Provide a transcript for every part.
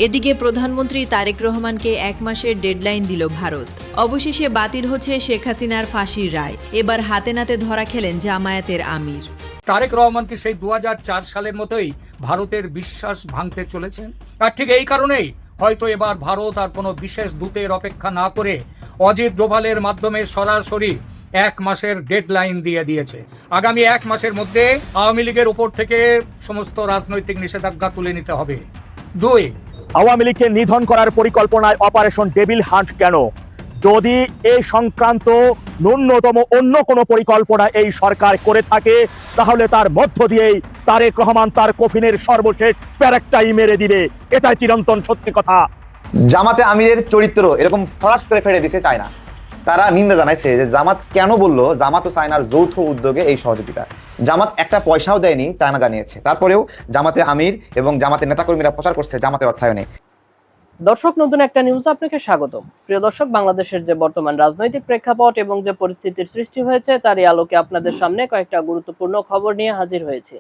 এদিকে প্রধানমন্ত্রী তারেক রহমানকে ১ মাসের ডেডলাইন দিল ভারত। অবশেষে বাতিল হচ্ছে শেখ হাসিনার ফাঁসির রায়। এবার হাতে নাতে ধরা খেলেন জামায়াতের আমির। তারেক রহমান কি সেই ২০০৪ সালের মতোই ভারতের বিশ্বাস ভাঙতে চলেছেন? আর ঠিক এই কারণেই হয়তো এবার ভারত আর কোনো বিশেষ দূতের অপেক্ষা না করে অজিত ডোভালের মাধ্যমে সরাসরি ১ মাসের ডেডলাইন দিয়ে দিয়েছে। আগামী ১ মাসের মধ্যে আওয়ামী লীগের উপর থেকে সমস্ত রাজনৈতিক নিষেধাজ্ঞা তুলে নিতে হবে। ২, আওয়ামী লীগকে নিধন করার পরিকল্পনায় অপারেশন ডেভিল হান্ট কেন? যদি এই সংক্রান্ত ন্যূনতম অন্য কোনো পরিকল্পনা এই সরকার করে থাকে, তাহলে তার মধ্য দিয়েই তারেক রহমান তার কফিনের সর্বশেষ প্যারেকটাই মেরে দিবে। এটাই চিরন্তন সত্যি কথা। জামাতে আমিরের চরিত্র এরকম ফরাস করে ফেলে দিতে চায় না। তারা নিন্দা জানাইছে যে জামাত কেন বললো জামাত ও চায়নার যৌথ উদ্যোগে এই সহযোগিতা। জামাত একটা পয়সাও দেয়নি, চায়না জানিয়েছে। তারপরেও জামাতে আমির এবং জামাতের নেতাকর্মীরা প্রচার করছে জামাতের অর্থায়নে। দর্শক, নতুন একটা নিউজ আপনাকে স্বাগতম। প্রিয় দর্শক, বাংলাদেশের যে বর্তমান রাজনৈতিক প্রেক্ষাপট এবং যে পরিস্থিতির সৃষ্টি হয়েছে তারই আলোকে আপনাদের সামনে কয়েকটা গুরুত্বপূর্ণ খবর নিয়ে হাজির হয়েছে,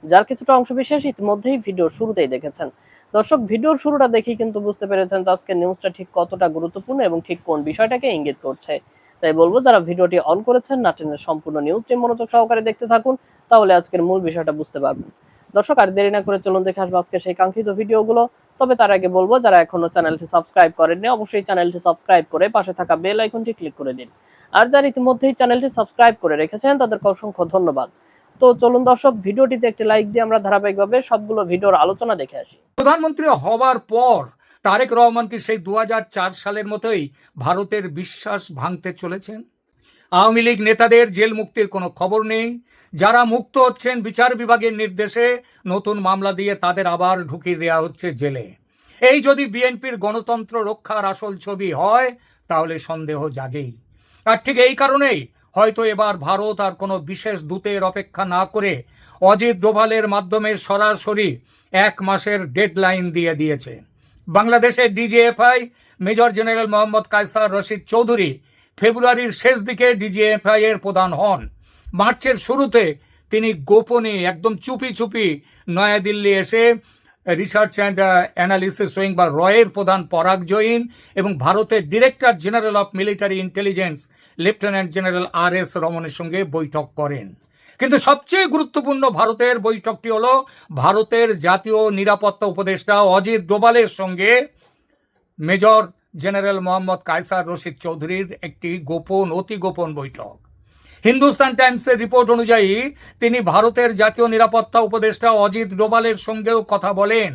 যার কিছুটা অংশবিশেষ ইতিমধ্যেই ভিডিওর শুরুতেই দেখেছেন। দর্শক, ভিডিওর শুরুটা দেখেই কিন্তু বুঝতে পেরেছেন যে আজকের নিউজটা ঠিক কতটা গুরুত্বপূর্ণ এবং ঠিক কোন বিষয়টাকে ইঙ্গিত করছে। তাই বলবো, যারা ভিডিওটি অন করেছেন না টেনে সম্পূর্ণ নিউজটি মনোযোগ সহকারে দেখতে থাকুন, তাহলে আজকের মূল বিষয়টা বুঝতে পারবেন। দর্শক, আর দেরি না করে চলুন দেখে আসবো আজকে সেই কাঙ্ক্ষিত ভিডিওগুলো। তবে তার আগে বলবো, যারা এখনো চ্যানেলটি সাবস্ক্রাইব করেননি অবশ্যই চ্যানেলটি সাবস্ক্রাইব করে পাশে থাকা বেল আইকনটি ক্লিক করে দিন। আর যারা ইতিমধ্যেই চ্যানেলটি সাবস্ক্রাইব করে রেখেছেন তাদেরকে অসংখ্য ধন্যবাদ। তো চলুন দর্শক, ভিডিওটিতে একটি লাইক দিয়ে আমরা ধারাবাহিকভাবে সবগুলো ভিডিওর আলোচনা দেখে আসি। প্রধানমন্ত্রী হবার পর তারেক রহমান কি সেই ২০০৪ সালের মতোই ভারতের বিশ্বাস ভাঙতে চলেছেন? আওয়ামী লীগ নেতাদের জেল মুক্তির কোনো খবর নেই। যারা মুক্ত হচ্ছেন বিচার বিভাগের নির্দেশে নতুন মামলা দিয়ে তাদের আবার ঢুকিয়ে দেওয়া হচ্ছে জেলে। এই যদি বিএনপির গণতন্ত্র রক্ষার আসল ছবি হয়, তাহলে সন্দেহ জাগেই। আর ঠিক এই কারণেই হয়তো এবার ভারত আর কোনো বিশেষ দূতের অপেক্ষা না করে অজিত ডোভালের মাধ্যমে সরাসরি ১ মাসের ডেডলাইন দিয়ে দিয়েছে। বাংলাদেশের DGFI major general Mohammad Kaiser Rashid Chowdhury ফেব্রুয়ারির শেষ দিকে ডিজিএফআই এর প্রধান হন। মার্চের শুরুতে তিনি গোপনে একদম চুপি চুপি নয়াদিল্লি এসে রিসার্চ অ্যান্ড অ্যানালিসিস উইং বা রয়ের প্রধান পরাগ জৈন এবং ভারতের director general of military intelligence lieutenant general R S. রমনের সঙ্গে বৈঠক করেন। কিন্তু সবচেয়ে গুরুত্বপূর্ণ ভারতের বৈঠকটি হলো ভারতের জাতীয় নিরাপত্তা উপদেষ্টা অজিত ডোভালের সঙ্গে মেজর জেনারেল মোহাম্মদ কায়সার রশিদ চৌধুরীর একটি গোপন, অতি গোপন বৈঠক। হিন্দুস্তান টাইমসের রিপোর্ট অনুযায়ী তিনি ভারতের জাতীয় নিরাপত্তা উপদেষ্টা অজিত ডোভালের সঙ্গেও কথা বলেন।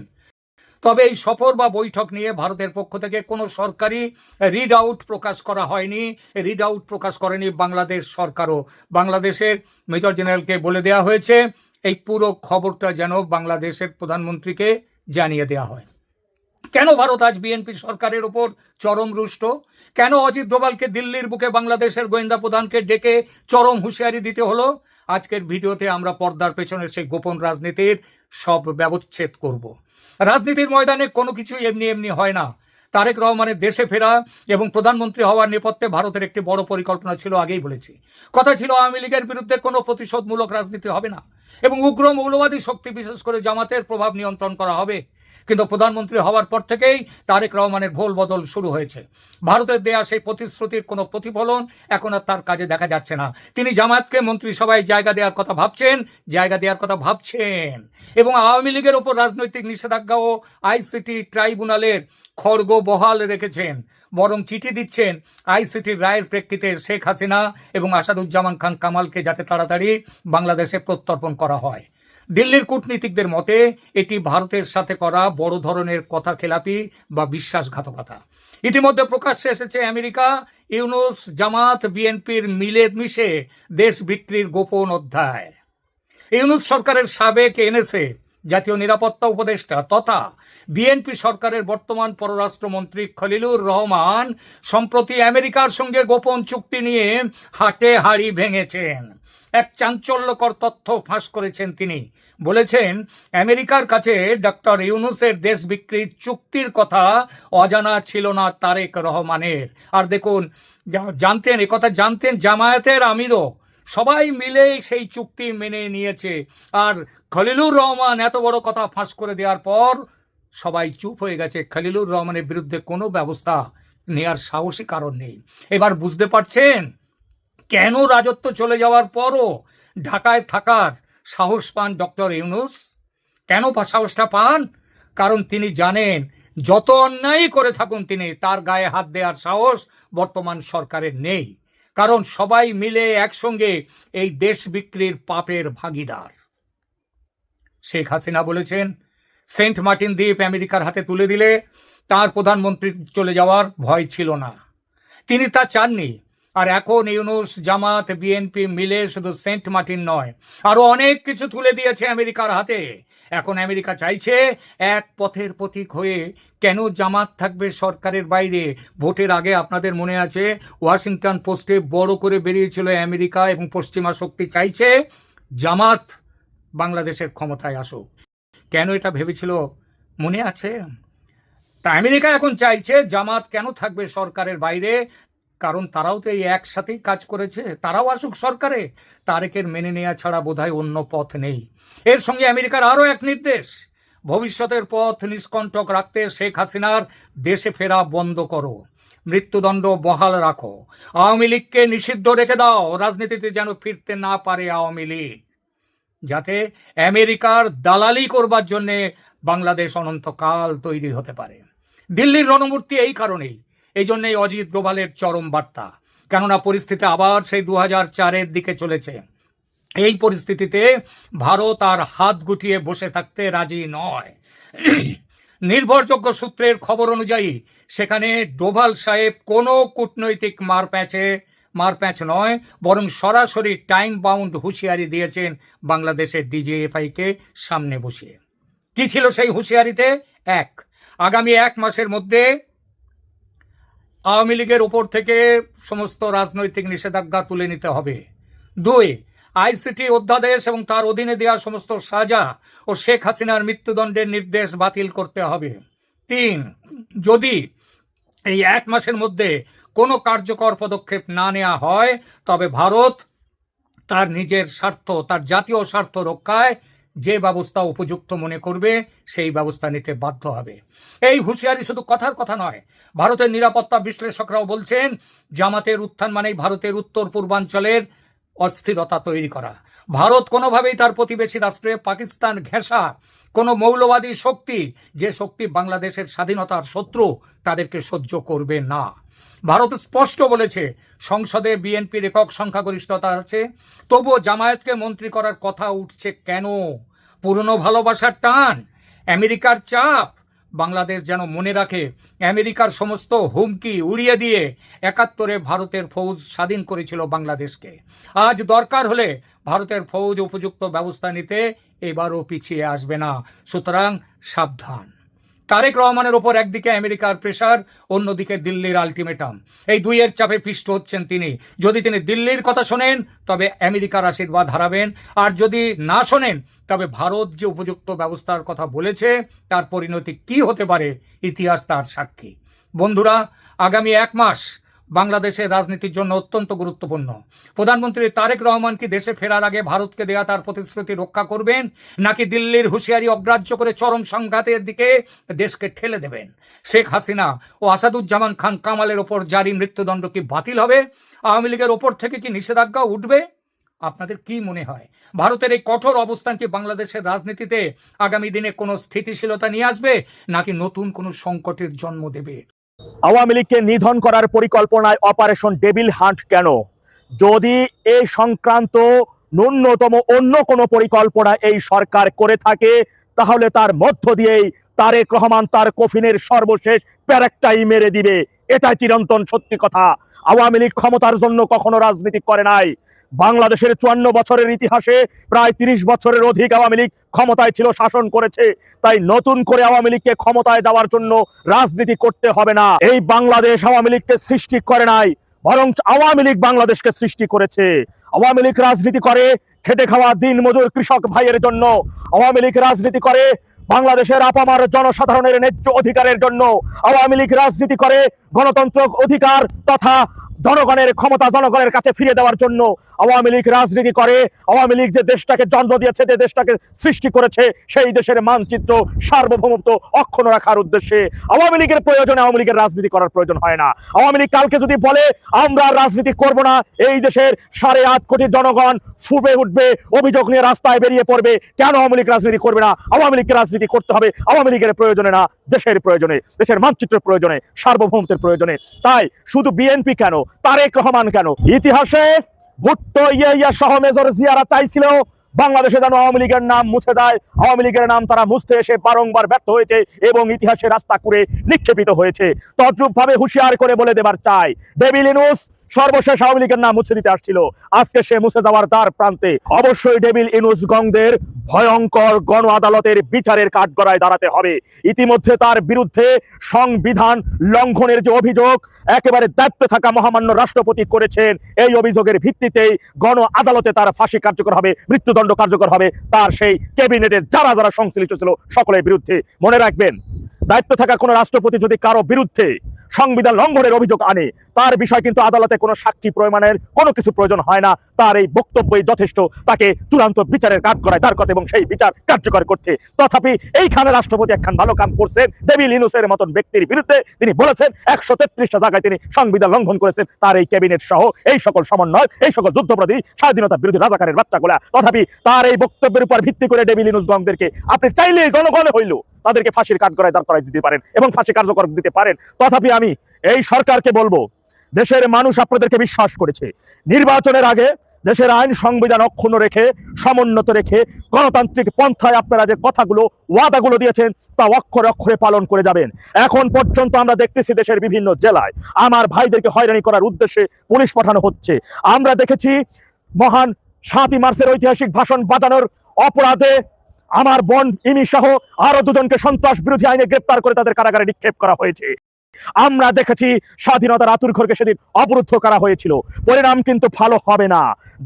তবে এই সফর বা বৈঠক নিয়ে ভারতের পক্ষ থেকে কোনো সরকারি রিড আউট প্রকাশ করা হয়নি। রিড আউট প্রকাশ করেনি বাংলাদেশ সরকারও। বাংলাদেশের মেজর জেনারেলকে বলে দেওয়া হয়েছে এই পুরো খবরটা যেন বাংলাদেশের প্রধানমন্ত্রীকে জানিয়ে দেওয়া হয়। কেন ভারত আজ বিএনপি সরকারের ওপর চরম রুষ্ট? কেন অজিত ডোভালকে দিল্লির বুকে বাংলাদেশের গোয়েন্দা প্রধানকে ডেকে চরম হুঁশিয়ারি দিতে হলো? আজকের ভিডিওতে আমরা পর্দার পেছনের সেই গোপন রাজনীতির সব ব্যবচ্ছেদ করব। রাজনীতির ময়দানে কোনো কিছু এমনি এমনি হয় না। তারেক রহমানের দেশে ফেরা এবং প্রধানমন্ত্রী হওয়ার নেপথ্যে ভারতের একটি বড় পরিকল্পনা ছিল, আগেই বলেছি। কথা ছিল আওয়ামী লীগের বিরুদ্ধে কোনো প্রতিশোধমূলক রাজনীতি হবে না এবং উগ্র মৌলবাদী শক্তি বিশেষ করে জামাতের প্রভাব নিয়ন্ত্রণ করা হবে। কিন্তু প্রধানমন্ত্রী হওয়ার পর থেকেই তারেক রহমানের ভোল বদল শুরু হয়েছে। ভারতের দেয়া সেই প্রতিশ্রুতির কোনো প্রতিফলন এখন আর তার কাজে দেখা যাচ্ছে না। তিনি জামায়াতকে মন্ত্রিসভায় জায়গা দেওয়ার কথা ভাবছেন এবং আওয়ামী লীগের ওপর রাজনৈতিক নিষেধাজ্ঞা ও আইসিটি ট্রাইব্যুনালের খড়গ বহাল রেখেছেন। বরং চিঠি দিচ্ছেন আইসিটির রায়ের প্রেক্ষিতে শেখ হাসিনা এবং আসাদুজ্জামান খান কামালকে যাতে তাড়াতাড়ি বাংলাদেশে প্রত্যর্পণ করা হয়। দিল্লির কূটনীতিকদের মতে এটি ভারতের সাথে করা বড় ধরনের কথা খেলাপি বা বিশ্বাসঘাতকতা। ইতিমধ্যে প্রকাশ্যে এসেছে আমেরিকা, ইউনূস, জামাত, বিএনপির মিলেমিশে দেশ বিক্রির গোপন অধ্যায়। ইউনূস সরকারের সাবেক এনএসএ জাতীয় নিরাপত্তা উপদেষ্টা তথা বিএনপি সরকারের বর্তমান পররাষ্ট্রমন্ত্রী খলিলুর রহমান সম্প্রতি আমেরিকার সঙ্গে গোপন চুক্তি নিয়ে হাটে হাড়ি ভেঙেছেন। এক চাঞ্চল্যকর তথ্য ফাঁস করেছেন তিনি। বলেছেন আমেরিকার কাছে ডক্টর ইউনূসের দেশ বিক্রির চুক্তির কথা অজানা ছিল না তারেক রহমানের। আর দেখুন, জানতেন জামায়াতের আমিরও। সবাই মিলে সেই চুক্তি মেনে নিয়েছে। আর খলিলুর রহমান এত বড় কথা ফাঁস করে দেওয়ার পর সবাই চুপ হয়ে গেছে। খলিলুর রহমানের বিরুদ্ধে কোনো ব্যবস্থা নেয়ার সাহসী কারণ নেই। এবার বুঝতে পারছেন কেন রাজত্ব চলে যাওয়ার পরও ঢাকায় থাকার সাহস পান ডক্টর ইউনূস? কেন সাহসটা পান? কারণ তিনি জানেন যত অন্যায় করে থাকুন তিনি, তার গায়ে হাত দেওয়ার সাহস বর্তমান সরকারের নেই। কারণ সবাই মিলে একসঙ্গে এই দেশ বিক্রির পাপের ভাগীদার। শেখ হাসিনা বলেছেন সেন্ট মার্টিন দ্বীপ আমেরিকার হাতে তুলে দিলে তার প্রধানমন্ত্রী চলে যাওয়ার ভয় ছিল না, তিনি তা চাননি। আর এখন ইউনূস, জামাত, বিএনপি মিলে শুধু সেন্ট মার্টিন নয়, আরো অনেক কিছু তুলে দিয়েছে আমেরিকার হাতে। এখন আমেরিকা চাইছে এক পথের প্রতীক হয়ে কেন জামাত থাকবে সরকারের বাইরে? ভোটের আগে আপনাদের মনে আছে ওয়াশিংটন পোস্টে বড় করে বেরিয়েছিল আমেরিকা এবং পশ্চিমা শক্তি চাইছে জামাত বাংলাদেশের ক্ষমতায় আসুক। কেন এটা ভেবেছিল মনে আছে? তা আমেরিকা এখন চাইছে জামাত কেন থাকবে সরকারের বাইরে? কারণ তারাও তো এই একসাথেই কাজ করেছে, তারাও আসুক সরকারে। তারেকের মেনে নেওয়া ছাড়া বোধহয় অন্য পথ নেই। এর সঙ্গে আমেরিকার আরও এক নির্দেশ, ভবিষ্যতের পথ নিষ্কণ্টক রাখতে শেখ হাসিনার দেশে ফেরা বন্ধ করো, মৃত্যুদণ্ড বহাল রাখো, আওয়ামী লীগকে নিষিদ্ধ রেখে দাও, রাজনীতিতে যেন ফিরতে না পারে আওয়ামী লীগ, যাতে আমেরিকার দালালি করবার জন্যে বাংলাদেশ অনন্তকাল তৈরি হতে পারে। দিল্লির রণমূর্তি এই কারণেই, এই জন্যই অজিত ডোভালের চরম বার্তা। কেননা পরিস্থিতি আবার সেই 2004-এর দিকে চলেছে। এই পরিস্থিতিতে ভারত আর হাত গুটিয়ে বসে থাকতে রাজি নয়। নির্ভরযোগ্য সূত্রের খবর অনুযায়ী সেখানে ডোভাল সাহেব কোনো কূটনৈতিক মারপ্যাঁচ নয়, বরং সরাসরি টাইম বাউন্ড হুঁশিয়ারি দিয়েছেন বাংলাদেশের ডিজিএফআইকে সামনে বসিয়ে। কি ছিল সেই হুঁশিয়ারিতে? এক, আগামী 1 মাসের মধ্যে আওয়ামী লীগের ওপর থেকে সমস্ত রাজনৈতিক নিষেধাজ্ঞা তুলে নিতে হবে। 2, আইসিটি অধ্যাদেশ এবং তার অধীনে দেওয়া সমস্ত সাজা ও শেখ হাসিনার মৃত্যুদণ্ডের নির্দেশ বাতিল করতে হবে। 3, যদি এই 1 মাসের মধ্যে কোনো কার্যকর পদক্ষেপ না নেওয়া হয় তবে ভারত তার নিজের স্বার্থ, তার জাতীয় স্বার্থ রক্ষায় যে ব্যবস্থা উপযুক্ত মনে করবে সেই ব্যবস্থা নিতে বাধ্য হবে। এই হুঁশিয়ারি শুধু কথার কথা নয়, ভারতের নিরাপত্তা বিশ্লেষকরাও বলছেন জামাতের উত্থান মানেই ভারতের উত্তর পূর্বাঞ্চলের অস্থিরতা তৈরি করা। ভারত কোনোভাবেই তার প্রতিবেশী রাষ্ট্রে পাকিস্তান ঘেঁষা কোনো মৌলবাদী শক্তি, যে শক্তি বাংলাদেশের স্বাধীনতার শত্রু, তাদেরকে সহ্য করবে না। ভারত স্পষ্ট বলেছে সংসদে বিএনপির একক সংখ্যাগরিষ্ঠতা আছে, তবুও জামায়াতকে মন্ত্রী করার কথা উঠছে কেন? পুরনো ভালোবাসার টান, আমেরিকার চাপ? বাংলাদেশ যেন মনে রাখে আমেরিকার সমস্ত হুমকি উড়িয়ে দিয়ে 71-এ ভারতের ফৌজ স্বাধীন করেছিল বাংলাদেশকে। আজ দরকার হলে ভারতের ফৌজ উপযুক্ত ব্যবস্থা নিতে এবারও পিছিয়ে আসবে না। সুতরাং সাবধান। তারেক রহমানের ওপর একদিকে আমেরিকার প্রেসার, অন্যদিকে দিল্লির আলটিমেটাম। এই দুইয়ের চাপে পিষ্ট হচ্ছেন তিনি। যদি তিনি দিল্লির কথা শোনেন তবে আমেরিকার আশীর্বাদ হারাবেন, আর যদি না শোনেন তবে ভারত যে উপযুক্ত ব্যবস্থার কথা বলেছে তার পরিণতি কি হতে পারে ইতিহাস তার সাক্ষী। বন্ধুরা, আগামী 1 মাস বাংলাদেশের রাজনীতির জন্য অত্যন্ত গুরুত্বপূর্ণ। প্রধানমন্ত্রী তারেক রহমান কি দেশে ফেরার আগে ভারতকে দেয়া তার প্রতিশ্রুতি রক্ষা করবেন, নাকি দিল্লির হুঁশিয়ারি অগ্রাহ্য করে চরম সংঘাতের দিকে দেশকে ঠেলে দেবেন? শেখ হাসিনা ও আসাদুজ্জামান খান কামালের ওপর জারি মৃত্যুদণ্ড কি বাতিল হবে? আওয়ামী লীগের ওপর থেকে কি নিষেধাজ্ঞা উঠবে? আপনাদের কি মনে হয় ভারতের এই কঠোর অবস্থান কি বাংলাদেশের রাজনীতিতে আগামী দিনে কোনো স্থিতিশীলতা নিয়ে আসবে, নাকি নতুন কোনো সংকটের জন্ম দেবে? আওয়ামী লীগকে নিধন করার পরিকল্পনায় অপারেশন ডেভিল হান্ট কেন? যদি এই সংক্রান্ত ন্যূনতম অন্য কোনো পরিকল্পনা এই সরকার করে থাকে তাহলে তার মধ্য দিয়েই তারেক রহমান তার কফিনের সর্বশেষ প্যারেকটাই মেরে দিবে। এটাই চিরন্তন সত্যি কথা। আওয়ামী লীগ ক্ষমতার জন্য কখনো রাজনীতি করে নাই। বাংলাদেশের 54 বছরের ইতিহাসে প্রায় 30 বছরের অধিক আওয়ামী লীগ ক্ষমতায় ছিল, শাসন করেছে। তাই নতুন করে আওয়ামী লীগকে ক্ষমতায় যাওয়ার জন্য রাজনীতি করতে হবে না। এই বাংলাদেশ আওয়ামী লীগকে সৃষ্টি করে নাই, বরং আওয়ামী লীগ বাংলাদেশকে সৃষ্টি করেছে। আওয়ামী লীগ রাজনীতি করে খেটে খাওয়া দিন মজুর কৃষক ভাইয়ের জন্য। আওয়ামী লীগ রাজনীতি করে বাংলাদেশের আপামার জনসাধারণের ন্যায্য অধিকারের জন্য। আওয়ামী লীগ রাজনীতি করে গণতন্ত্র অধিকার তথা জনগণের ক্ষমতা জনগণের কাছে ফিরিয়ে দেওয়ার জন্য আওয়ামী লীগ রাজনীতি করে। আওয়ামী লীগ যে দেশটাকে জন্ম দিয়েছে, যে দেশটাকে সৃষ্টি করেছে, সেই দেশের মানচিত্র সার্বভৌমত্ব অক্ষুণ্ণ রাখার উদ্দেশ্যে আওয়ামী লীগের প্রয়োজনে আওয়ামী লীগের রাজনীতি করার প্রয়োজন হয় না। আওয়ামী লীগ কালকে যদি বলে আমরা রাজনীতি করব না, এই দেশের 8.5 কোটি জনগণ ফুঁপে উঠবে, অভিযোগ নিয়ে রাস্তায় বেরিয়ে পড়বে। কেন আওয়ামী লীগ রাজনীতি করবে না? আওয়ামী লীগকে রাজনীতি করতে হবে আওয়ামী লীগের প্রয়োজনে না, দেশের প্রয়োজনে, দেশের মানচিত্রের প্রয়োজনে, সার্বভৌমত্বের প্রয়োজনে। তাই শুধু বিএনপি কেন, তারেক রহমান কেন, ইতিহাসে ভুট্টো ইয়া সহ মেজর জিয়ারা চাইছিল বাংলাদেশে যেন আওয়ামী লীগের নাম মুছে যায়। আওয়ামী লীগের নাম তারা মুছতে এসে বারংবার ব্যর্থ হয়েছে এবং ইতিহাসে রাস্তা করে নিক্ষেপিত হয়েছে। তদ্রূপ ভাবে হুঁশিয়ার করে বলে দেবার চাই, ডেভিল ইনুস সর্বশেষ আওয়ামী লীগের নাম মুছে দিতে আসছিল, আজকে সে মুছে যাওয়ার দ্বার প্রান্তে। অবশ্যই ডেভিল ইনুস গংদের ভয়ঙ্কর গণ আদালতের বিচারের কাঠগড়ায় দাঁড়াতে হবে। ইতিমধ্যে তার বিরুদ্ধে সংবিধান লঙ্ঘনের যে অভিযোগ একেবারে দায়িত্বে থাকা মহামান্য রাষ্ট্রপতি করেছেন, এই অভিযোগের ভিত্তিতেই গণ আদালতে তার ফাঁসি কার্যকর হবে, মৃত্যুদণ্ড কার্যকর হবে তার সেই ক্যাবিনেটের যারা যারা সংশ্লিষ্ট ছিল সকলের বিরুদ্ধে। মনে রাখবেন, দায়িত্ব থাকা কোনো রাষ্ট্রপতি যদি কারো বিরুদ্ধে সংবিধান লঙ্ঘনের অভিযোগ আনে, তার বিষয় কিন্তু আদালতে কোনো সাক্ষী প্রমাণের কোনো কিছু প্রয়োজন হয় না। তার এই বক্তব্যই যথেষ্ট তাকে চূড়ান্ত বিচারের কাঠগড়ায় দাঁড় করতে এবং সেই বিচার কার্যকর করতে। তথাপি এইখানে রাষ্ট্রপতি একখান ভালো কাম করছেন, ডেভিল ইনুসের মতন ব্যক্তির বিরুদ্ধে তিনি বলেছেন 133টা জায়গায় তিনি সংবিধান লঙ্ঘন করেছেন, তার এই ক্যাবিনেট সহ এই সকল সমন্বয়, এই সকল যুদ্ধপরাধী, স্বাধীনতা বিরোধী রাজাকারের বাচ্চাগুলা। তথাপি তার এই বক্তব্যের উপর ভিত্তি করে ডেভিল ইনুস গংদেরকে আপনি চাইলে জনগণ হইল তাদেরকে ফাঁসির কাঠগড়ায় দাঁড় করাই দিতে পারেন এবং ফাঁসি কার্যকর দিতে পারেন। তথাপি আমি এই সরকারকে বলবো, দেশের মানুষ আপনাদেরকে বিশ্বাস করেছে। নির্বাচনের আগে দেশের আইন সংবিধান অক্ষুণ্ণ রেখে, সমুন্নত রেখে গণতান্ত্রিক পন্থায় আপনারা যে কথাগুলো ওয়াদাগুলো দিয়েছেন তা অক্ষরে অক্ষরে পালন করে যাবেন। এখন পর্যন্ত আমরা দেখতেছি দেশের বিভিন্ন জেলায় আমার ভাইদেরকে হয়রানি করার উদ্দেশ্যে পুলিশ পাঠানো হচ্ছে। আমরা দেখেছি মহান 7ই মার্চের ঐতিহাসিক ভাষণ বাজানোর অপরাধে আমার বোন ইমি সহ আরো 2জনকে সন্ত্রাস বিরোধী আইনে গ্রেপ্তার করে তাদের কারাগারে নিক্ষেপ করা হয়েছে। আমরা দেখেছি স্বাধীনতার আতুরঘরকে সেদিন অবরুদ্ধ করা হয়েছিল। পরিণাম কিন্তু ভালো হবে না।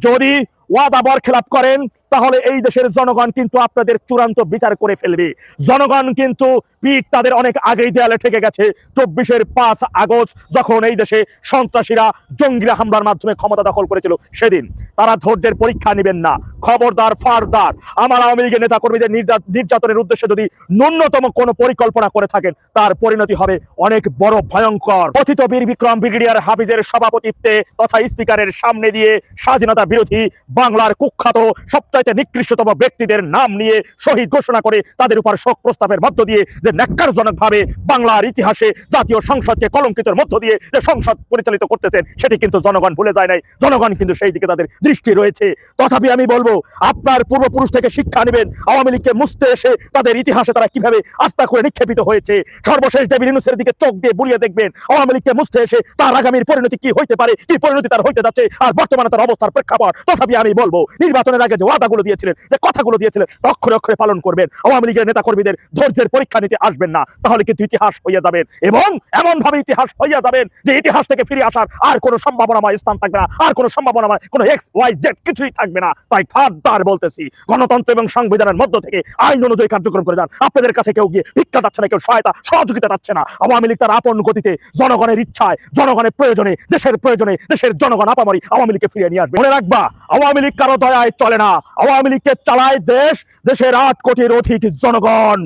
যদি ওয়াদা বরখেলাপ করেন তাহলে এই দেশের জনগণ কিন্তু আপনাদের চূড়ান্ত বিচার করে ফেলবে। জনগণ কিন্তু পিঠ তাদের অনেক আগেই দেয়ালে ঠেকে গেছে। 24-এর 5 আগস্ট যখন এই দেশে সন্ত্রাসীরা জঙ্গিরা হামলার মাধ্যমে ক্ষমতা দখল করেছিল, সেদিন তারা ধৈর্যের পরীক্ষা নেবেন না। খবরদার, ফারদার, আমার আওয়ামী লীগের নেতা কর্মীদের নির্যাতনের উদ্দেশ্যে যদি ন্যূনতম কোনো পরিকল্পনা করে থাকেন, তার পরিণতি হবে অনেক বড় ভয়ঙ্কর। কথিত বীর বিক্রম ব্রিগেডিয়ার হাফিজের সভাপতিত্বে তথা স্পিকারের সামনে দিয়ে স্বাধীনতা বিরোধী বাংলার কুখ্যাত সবচাইতে নিকৃষ্টতম ব্যক্তিদের নাম নিয়ে শহীদ ঘোষণা করে তাদের উপর শোক প্রস্তাবের মধ্য দিয়ে যে ন্যাক্কারজনক ভাবে বাংলার ইতিহাসে জাতীয় সংসদকে কলঙ্কিতের মধ্য দিয়ে যে সংসদ পরিচালিত করতেছেন, সেটি কিন্তু জনগণ ভুলে যায় নাই। জনগণ কিন্তু সেই দিকে তাদের দৃষ্টি রয়েছে। তথাপি আমি বলবো, আপনার পূর্বপুরুষ থেকে শিক্ষা নেবেন। আওয়ামী লীগকে মুছতে এসে তাদের ইতিহাসে তারা কিভাবে আস্থা করে নিক্ষেপিত হয়েছে। সর্বশেষ ডেভিল ইনুসের দিকে চোখ দিয়ে বুলিয়ে দেখবেন আওয়ামী লীগকে মুছতে এসে তার আগামীর পরিণতি কি হইতে পারে, কি পরিণতি তার হইতে যাচ্ছে, আর বর্তমানে তার অবস্থার প্রেক্ষাপট। তথাপি আমি বলবো, নির্বাচনের আগে যে ওয়াদাগুলো দিয়েছিলেন, যে কথাগুলো দিয়েছিলেন, অক্ষরে অক্ষরে পালন করবেন। আওয়ামী লীগের নেতা কর্মীদের ধৈর্যের পরীক্ষা নিতে আসবেন না, তাহলে কিন্তু ইতিহাস হইয়া যাবেন এবং এমন ভাবে ইতিহাস হইয়া যাবেন যে ইতিহাস থেকে ফিরে আসার আর কোনো সম্ভাবনাময় স্থান থাকবে না, আর কোনো সম্ভাবনাময় কোনো XYZ কিছুই থাকবে না। তাই ফারদার বলতেছি, গণতন্ত্র এবং সংবিধানের মধ্য থেকে আইন অনুযায়ী কার্যক্রম করে যান। আপনাদের কাছে কেউ গিয়ে ভিক্ষা যাচ্ছে না, কেউ সহায়তা সহযোগিতা যাচ্ছে না। আওয়ামী লীগ তার আপন গতিতে, জনগণের ইচ্ছায়, জনগণের প্রয়োজনে, দেশের প্রয়োজনে, দেশের জনগণ আপামরি আওয়ামী লীগকে ফিরিয়ে নিয়ে আসবে। মনে রাখবা, আওয়ামী লীগ কারো দয়ায় চলে না। আওয়ামী লীগকে চালায় দেশ, দেশের 8 কোটির অধিক জনগণ।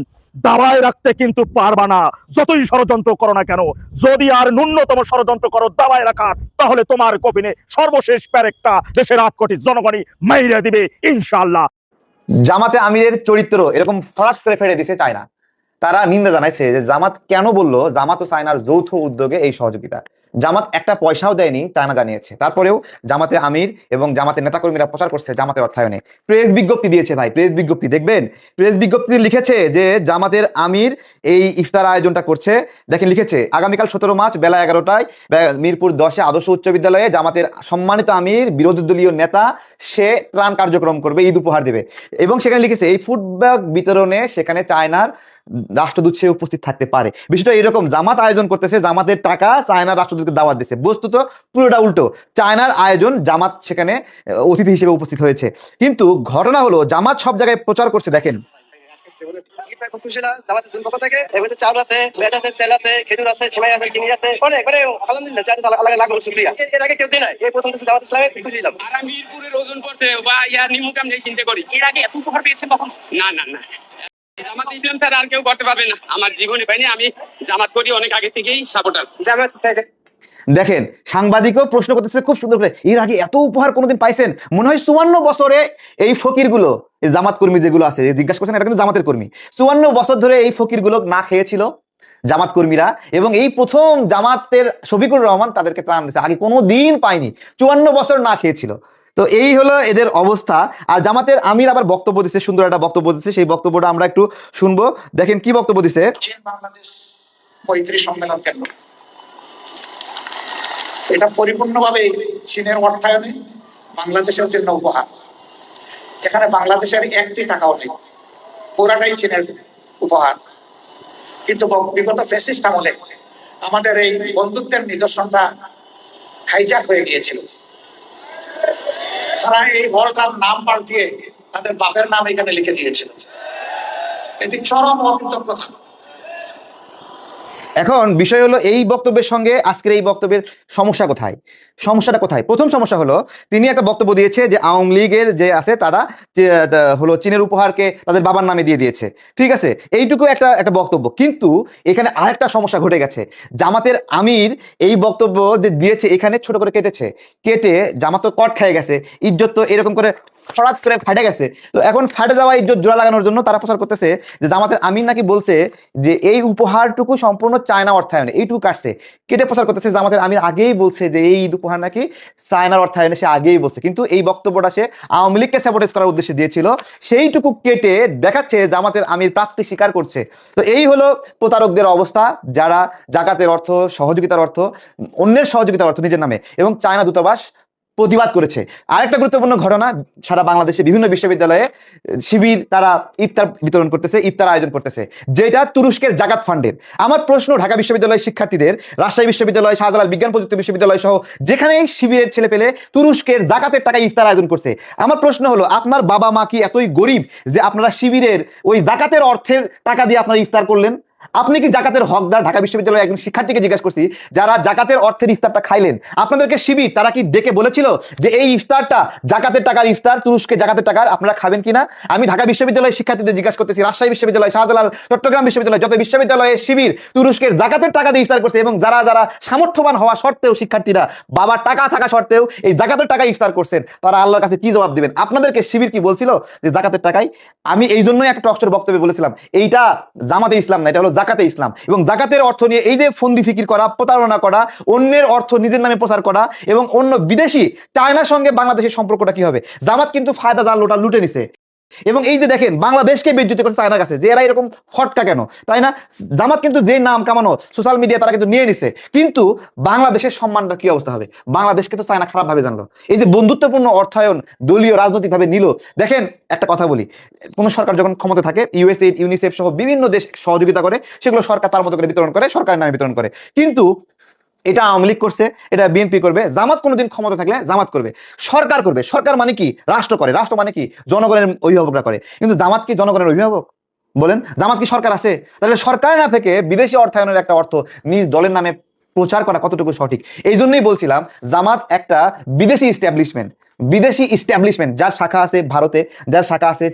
দাবায় রাখতে কিন্তু পারবা না, যতই ষড়যন্ত্র করো না কেন। যদি আর ন্যূনতম ষড়যন্ত্র করো দাবায় রাখার, তাহলে তোমার কফিনে সর্বশেষ প্যারেকটা দেশের 8 কোটি জনগণই মাইরে দিবে ইনশাআল্লাহ। জামাতে আমিরের চরিত্র এরকম ফরাস করে ফেলে দিতে চায় না। তারা নিন্দা জানাইছে যে জামাত কেন বললো জামাত ও চায়নার যৌথ উদ্যোগে এই সহযোগিতা। জামাত একটা পয়সাও দেয়নি, চায়না জানিয়েছে। তারপরেও জামাতে আমির এবং জামাতের নেতাকর্মীরা প্রচার করছে জামাতের অর্থায়নে। প্রেস বিজ্ঞপ্তি দিয়েছে ভাই, প্রেস বিজ্ঞপ্তি দেখবেন। প্রেস বিজ্ঞপ্তি লিখেছে যে জামাতের আমির এই ইফতার আয়োজনটা করছে। দেখেন লিখেছে, আগামীকাল 17 মার্চ বেলা 11টায় মিরপুর 10-এ আদর্শ উচ্চ বিদ্যালয়ে জামাতের সম্মানিত আমির বিরোধী দলীয় নেতা সে ত্রাণ কার্যক্রম করবে, ঈদ উপহার দেবে। এবং সেখানে লিখেছে এই ফুড ব্যাগ বিতরণে সেখানে চায়নার রাষ্ট্রদূত সে উপস্থিত থাকতে পারে। বিষয়টা এরকম, জামাত আয়োজন করতেছে, জামাতের টাকা চায়নার রাষ্ট্রদূতকে দাওয়াত দিচ্ছে। বস্তুত পুরোটা উল্টো, চায়নার আয়োজন, জামাত সেখানে অতিথি হিসেবে উপস্থিত হয়েছে। কিন্তু ঘটনা হলো জামাত সব জায়গায় প্রচার করছে। দেখেন খুব খুশি না জামাতের পক্ষ থেকে এখানে চাউল আছে, পেঁয়াজ আছে, তেল আছে, খেজুর আছে, সেমাই আছে, চিনি আছে, অনেক মানে আলহামদুলিল্লাহ জানি আল্লাহ লাখ শুকরিয়া। এর আগে কেউ দেয় না, এই প্রথম জামাত ইসলামে খুশি হলাম। আর মিরপুরের ওজন পড়ছে বা নিমুক আমি চিন্তা করি এর আগে এত উপহার পেয়েছেন কখন? না না না, জামাত ইসলাম স্যার আর কেউ করতে পারবে না, আমার জীবনে পাইনি। আমি জামাত করি অনেক আগে থেকেই সাপোর্টার জামাত থেকে। দেখেন সাংবাদিকও প্রশ্ন করতেছে খুব সুন্দর করে, এর আগে এত উপহার কোনোদিন পাইছেন? মনে হয় 54 বছরে এই ফকিরগুলো, এই জামাত কর্মী যেগুলো আছে, জিজ্ঞাসা করছেন, এটা কিন্তু জামাতের কর্মী, 54 বছর ধরে এই ফকিরগুলো না খেয়েছিল জামাত কর্মীরা, এবং এই প্রথম জামাতের শফিকুর রহমান তাদেরকে ত্রাণ দিচ্ছে, আগে কোনো দিন পায়নি, 54 বছর না খেয়েছিল। তো এই হলো এদের অবস্থা। আর জামাতের আমির আবার বক্তব্য দিচ্ছে, সুন্দর একটা বক্তব্য দিচ্ছে, সেই বক্তব্যটা আমরা একটু শুনবো। দেখেন কি বক্তব্য দিচ্ছে। চীন বাংলাদেশ মৈত্রী সম্মেলন কেন? এটা পরিপূর্ণভাবে চীনের অর্থায়নে বাংলাদেশের জন্য উপহার। এখানে বাংলাদেশের একটি টাকাও নেই, পুরাটাই চীনের উপহার। কিন্তু বিগত ফ্যাসিস্ট আমলে আমাদের এই বন্ধুত্বের নিদর্শনটা হাইজ্যাক হয়ে গিয়েছিল। তারা এই হলটার নাম পাল্টিয়ে তাদের বাপের নাম এখানে লিখে দিয়েছিল। এটি চরম অকৃতজ্ঞতা। এখন বিষয় হলো এই বক্তব্যের সঙ্গে আজকের এই বক্তব্যের সমস্যা কোথায়? সমস্যাটা কোথায়? প্রথম সমস্যা হলো তিনি একটা বক্তব্য দিয়েছে যে আওয়ামী লীগের যে আছে তারা হলো চীনের উপহারকে তাদের বাবার নামে দিয়ে দিয়েছে, ঠিক আছে, এইটুকু একটা বক্তব্য। কিন্তু এখানে আরেকটা সমস্যা ঘটে গেছে। জামাতের আমির এই বক্তব্য যে দিয়েছে এখানে ছোট করে কেটে জামাত তো কট খেয়ে গেছে, ইজ্জত তো এরকম করে হঠাৎ করে ফাটে গেছে। তো এখন ফাটে যাওয়া ইজ্জত জোড়া লাগানোর জন্য তারা প্রচার করতেছে যে জামাতের আমির নাকি বলছে যে এই উপহারটুকু সম্পূর্ণ চায়না অর্থায়নে, এইটুকু কাটছে, কেটে প্রচার করতেছে জামাতের আমির আগেই বলছে যে এই উপহার নাকি চায়নার অর্থায়নে, সে আগেই বলছে। কিন্তু এই বক্তব্যটা সে আওয়ামী লীগকে স্যাবোটেজ করার উদ্দেশ্যে দিয়েছিল, সেইটুকু কেটে দেখাচ্ছে জামাতের আমির প্রাপ্তি স্বীকার করছে। তো এই হলো প্রতারকদের অবস্থা, যারা জাকাতের অর্থ, সহযোগিতার অর্থ, অন্যের সহযোগিতার অর্থ নিজের নামে, এবং চায়না দূতাবাস প্রতিবাদ করেছে। আরেকটা গুরুত্বপূর্ণ ঘটনা, সারা বাংলাদেশে বিভিন্ন বিশ্ববিদ্যালয়ে শিবির তারা ইফতার বিতরণ করতেছে, ইফতার আয়োজন করতেছে, যেটা তুরস্কের জাকাত ফান্ডের। আমার প্রশ্ন, ঢাকা বিশ্ববিদ্যালয়ের শিক্ষার্থীদের, রাজশাহী বিশ্ববিদ্যালয়, শাহজালাল বিজ্ঞান প্রযুক্তি বিশ্ববিদ্যালয় সহ যেখানেই শিবিরের ছেলে পেলে তুরস্কের জাকাতের টাকায় ইফতার আয়োজন করছে, আমার প্রশ্ন হলো আপনার বাবা মা কি এতই গরিব যে আপনারা শিবিরের ওই জাকাতের অর্থের টাকা দিয়ে আপনারা ইফতার করলেন? আপনি কি জাকাতের হকদার? ঢাকা বিশ্ববিদ্যালয়ের একজন শিক্ষার্থীকে জিজ্ঞাসা করছি, যারা জাকাতের অর্থের ইফতারটা খাইলেন, আপনাদেরকে শিবির তারা কি ডেকে বলেছিল যে এই ইফতারটা জাকাতের টাকার ইফতার, তুরস্কে জাকাতের টাকার, আপনারা খাবেন কিনা? আমি ঢাকা বিশ্ববিদ্যালয়ের শিক্ষার্থীদের জিজ্ঞাসা করতেছি, রাজশাহী বিশ্ববিদ্যালয়, শাহজালাল, চট্টগ্রাম বিশ্ববিদ্যালয়, যত বিশ্ববিদ্যালয়ে শিবির তুরস্কের জাকাতের টাকা দিয়ে ইফতার করছে, এবং যারা যারা সামর্থ্যবান হওয়া সত্ত্বেও, শিক্ষার্থীরা বাবার টাকা থাকা সত্ত্বেও এই জাকাতের টাকা ইফতার করছেন, তারা আল্লাহর কাছে কি জবাব দিবেন? আপনাদেরকে শিবির কি বলছিল যে জাকাতের টাকায়? আমি এই জন্যই একটা টকশোর বক্তব্যে বলেছিলাম, এইটা জামাতে ইসলাম না, এটা হলো জাকাতে ইসলাম। এবং জাকাতের অর্থ নিয়ে এই যে ফন্দি ফিকির করা, প্রতারণা করা, অন্যের অর্থ নিজের নামে প্রচার করা, এবং অন্য বিদেশি চায়নার সঙ্গে বাংলাদেশের সম্পর্কটা কি হবে? জামাত কিন্তু ফায়দা জাল লোটা লুটে নিছে। এবং এই যে দেখেন বাংলাদেশকে বেজ্জতি করছে চায়নার কাছে, যে এরা এরকম ফটকা কেন, তাই না? জামাত কিন্তু যে নাম কামানো সোশ্যাল মিডিয়া তারা কিন্তু নিয়ে নিছে, কিন্তু বাংলাদেশের সম্মানটা কি অবস্থা হবে? বাংলাদেশকে তো চায়না খারাপ ভাবে জানলো, এই যে বন্ধুত্বপূর্ণ অর্থায়ন দলীয় রাজনৈতিক ভাবে নিল। দেখেন একটা কথা বলি, কোন সরকার যখন ক্ষমতা থাকে, ইউএসএ, ইউনিসেফ সহ বিভিন্ন দেশ সহযোগিতা করে, সেগুলো সরকার তার মতো করে বিতরণ করে, সরকারের নামে বিতরণ করে। কিন্তু এটা আওয়ামী লীগ করছে, এটা বিএনপি করবে, জামাত কোনোদিন ক্ষমতা থাকলে জামাত করবে, সরকার করবে। সরকার মানে কি? রাষ্ট্র করে। রাষ্ট্র মানে কি? জনগণের অভিভাবকরা করে। কিন্তু জামাত কি জনগণের অভিভাবক? বলেন, জামাত কি সরকার আছে? তাহলে সরকার না থেকে বিদেশি অর্থায়নের একটা অর্থ নিজ দলের নামে প্রচার করা কতটুকু সঠিক? এই জন্যই বলছিলাম জামাত একটা বিদেশি ইস্টাবলিশমেন্ট, যার শাখা আছে ভারতে, যার শাখা আছে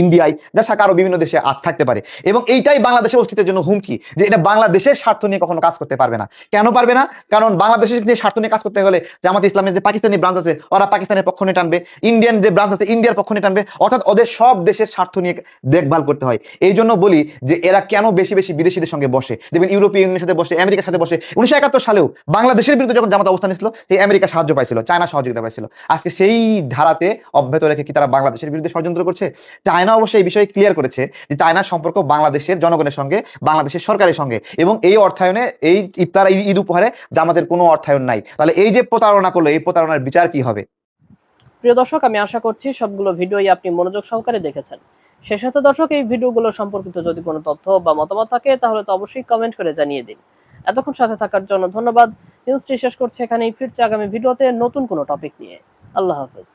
ইন্ডিয়ায়, যার শাখা আরো বিভিন্ন দেশে থাকতে পারে। এবং এইটাই বাংলাদেশের অস্তিত্বের জন্য হুমকি, যে এটা বাংলাদেশের স্বার্থ নিয়ে কখনো কাজ করতে পারবে না। কেন পারবে না? কারণ বাংলাদেশের নিয়ে স্বার্থ নিয়ে কাজ করতে হলে জামাত ইসলামের যে পাকিস্তানি ব্রাঞ্চ আছে, ওরা পাকিস্তানের পক্ষ নিয়ে টানবে, ইন্ডিয়ান যে ব্রাঞ্চ আছে ইন্ডিয়ার পক্ষ নিয়ে টানবে, অর্থাৎ ওদের সব দেশের স্বার্থ নিয়ে দেখভাল করতে হয়। এই জন্য বলি যে এরা কেন বেশি বেশি বিদেশিদের সঙ্গে বসে, দেখবেন ইউরোপীয় ইউনিয়নের সাথে বসে, আমেরিকার সাথে বসে। 1971 সালেও বাংলাদেশের বিরুদ্ধে যখন জামাত অবস্থান নিয়েছিল, সেই আমেরিকা সাহায্য পাইছিল, চায়না সহযোগিতা পাইছিল। আজকে সেই ধারাতে অব্যাহত রেখে কি তারা বাংলাদেশের বিরুদ্ধে ষড়যন্ত্র করছে? চায়না অবশ্যই এই বিষয়ে ক্লিয়ার করেছে যে চায়নার সম্পর্ক বাংলাদেশের জনগণের সঙ্গে, বাংলাদেশের সরকারের সঙ্গে, এবং এই অর্থায়নে, এই ইফতার, ঈদ উপহারে জামাতের কোনো অর্থায়ন নাই। তাহলে এই যে প্রতারণা করলো, এই প্রতারণার বিচার কি হবে? প্রিয় দর্শক, আমি আশা করছি সবগুলো ভিডিওই আপনি মনোযোগ সহকারে দেখেছেন। সেই সাথে দর্শক, এই ভিডিওগুলো সম্পর্কিত যদি কোনো তথ্য বা মতামত থাকে তাহলে তো অবশ্যই কমেন্ট করে জানিয়ে দিন। এতক্ষণ সাথে থাকার জন্য ধন্যবাদ। নিউজটি শেষ করছি এখানেই, ফিরছে আগামী ভিডিওতে নতুন কোনো টপিক নিয়ে। আল্লাহ হাফেজ।